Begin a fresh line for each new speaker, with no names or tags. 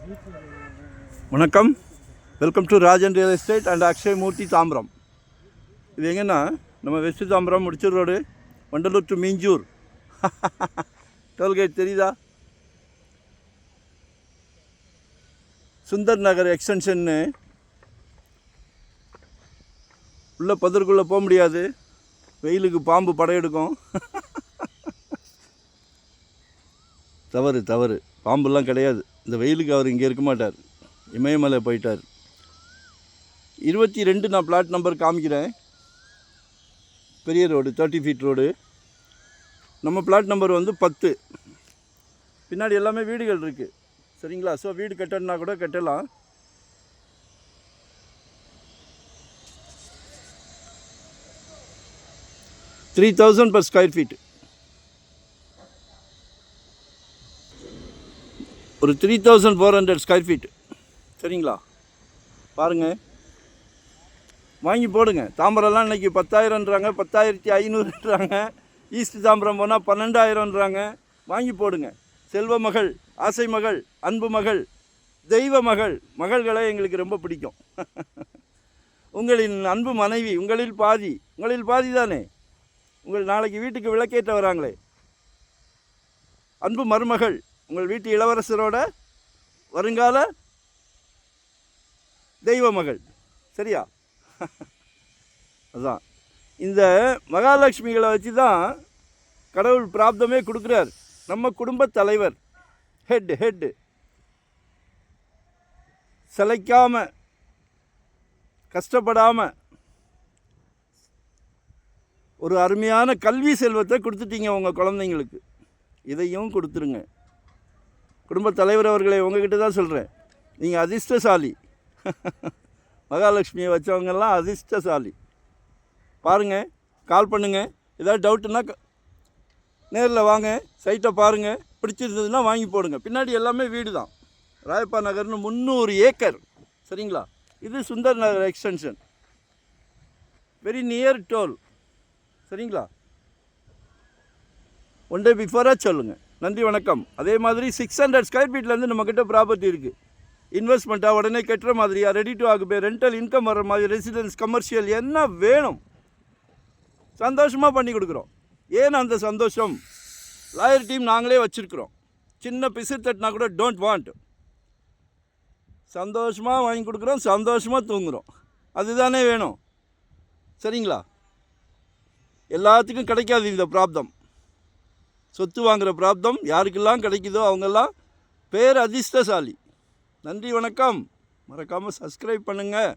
வணக்கம், welcome to Rajan real estate and Akshay Murthy Tambaram. இது எங்கன்னா நம்ம west Tambaram Mudichur road, Vandalur to Minjur tollgate தெரியுதா? சுந்தர் நகர் எக்ஸ்டென்ஷன்னு உள்ள பதற்குள்ளே போக முடியாது, வெயிலுக்கு பாம்பு படையெடுக்கும். தவறு, பாம்புலாம் கிடையாது. இந்த வெயிலுக்கு அவர் இங்கே இருக்க மாட்டார், இமயமலை போயிட்டார். 22 நான் பிளாட் நம்பர் காமிக்கிறேன். பெரிய ரோடு, 30 ஃபீட் ரோடு. நம்ம பிளாட் நம்பர் வந்து 10. பின்னாடி எல்லாமே வீடுகள் இருக்குது, சரிங்களா? ஸோ வீடு கட்டணுன்னா கூட கட்டலாம். $3,000 per ஸ்கொயர் ஃபீட். ஒரு 3,400 ஸ்கொயர் ஃபீட், சரிங்களா? பாருங்கள், வாங்கி போடுங்க. தாம்பரம்லாம் இன்றைக்கி 10,000ன்றாங்க, 10,500ன்றாங்க. ஈஸ்ட் தாம்பரம் போனால் 12,000ன்றாங்க. வாங்கி போடுங்க. செல்வ மகள், ஆசை மகள், அன்பு மகள், தெய்வ மகள், மகள்களை எங்களுக்கு ரொம்ப பிடிக்கும். உங்களின் அன்பு மனைவி உங்களில் பாதி தானே. உங்கள் நாளைக்கு வீட்டுக்கு விளக்கேற்ற வராங்களே, அன்பு மருமகள், உங்கள் வீட்டு இளவரசரோட வருங்கால தெய்வ மகள், சரியா? அதுதான் இந்த மகாலட்சுமிகளை வச்சு தான் கடவுள் பிராப்தமே கொடுக்குறார். நம்ம குடும்ப தலைவர், ஹெட்டு சிலைக்காமல் கஷ்டப்படாமல் ஒரு அருமையான கல்வி செல்வத்தை கொடுத்துட்டீங்க உங்கள் குழந்தைங்களுக்கு. இதையும் கொடுத்துருங்க. குடும்ப தலைவர் அவர்களை உங்ககிட்ட தான் சொல்கிறேன், நீங்கள் அதிர்ஷ்டசாலி. மகாலட்சுமியை வச்சவங்கெல்லாம் அதிர்ஷ்டசாலி. பாருங்கள், கால் பண்ணுங்கள். ஏதாவது டவுட்டுன்னா நேரில் வாங்க, சைட்டை பாருங்கள். பிடிச்சிருந்ததுன்னா வாங்கி போடுங்க. பின்னாடி எல்லாமே வீடு தான். ராயப்பா நகர்னு 300 ஏக்கர், சரிங்களா? இது சுந்தர் நகர் எக்ஸ்டென்ஷன், வெரி நியர் டோல், சரிங்களா? ஒன் டே பிஃபோராக சொல்லுங்கள். நன்றி, வணக்கம். அதே மாதிரி 600 ஸ்கொயர் ஃபீட்லேருந்து நம்மக்கிட்ட ப்ராப்பர்ட்டி இருக்குது. இன்வெஸ்ட்மெண்ட்டாக உடனே கட்டுற மாதிரியா, ரெடி டு ஆகுபே, ரெண்டல் இன்கம் வர மாதிரி, ரெசிடென்ஸ், கமர்ஷியல், என்ன வேணும் சந்தோஷமாக பண்ணி கொடுக்குறோம். ஏன் அந்த சந்தோஷம்? லாயர் டீம் நாங்களே வச்சுருக்குறோம். சின்ன பிசு தட்டினா கூட டோன்ட் வாண்ட். சந்தோஷமாக வாங்கி கொடுக்குறோம், சந்தோஷமாக தூங்குகிறோம். அதுதானே வேணும், சரிங்களா? எல்லாத்துக்கும் கிடைக்காது இந்த பிராப்தம். சொத்து வாங்குகிற பிராப்தம் யாருக்கெல்லாம் கிடைக்குதோ அவங்கெல்லாம் பேர் அதிர்ஷ்டசாலி. நன்றி, வணக்கம். மறக்காமல் சப்ஸ்கிரைப் பண்ணுங்கள்.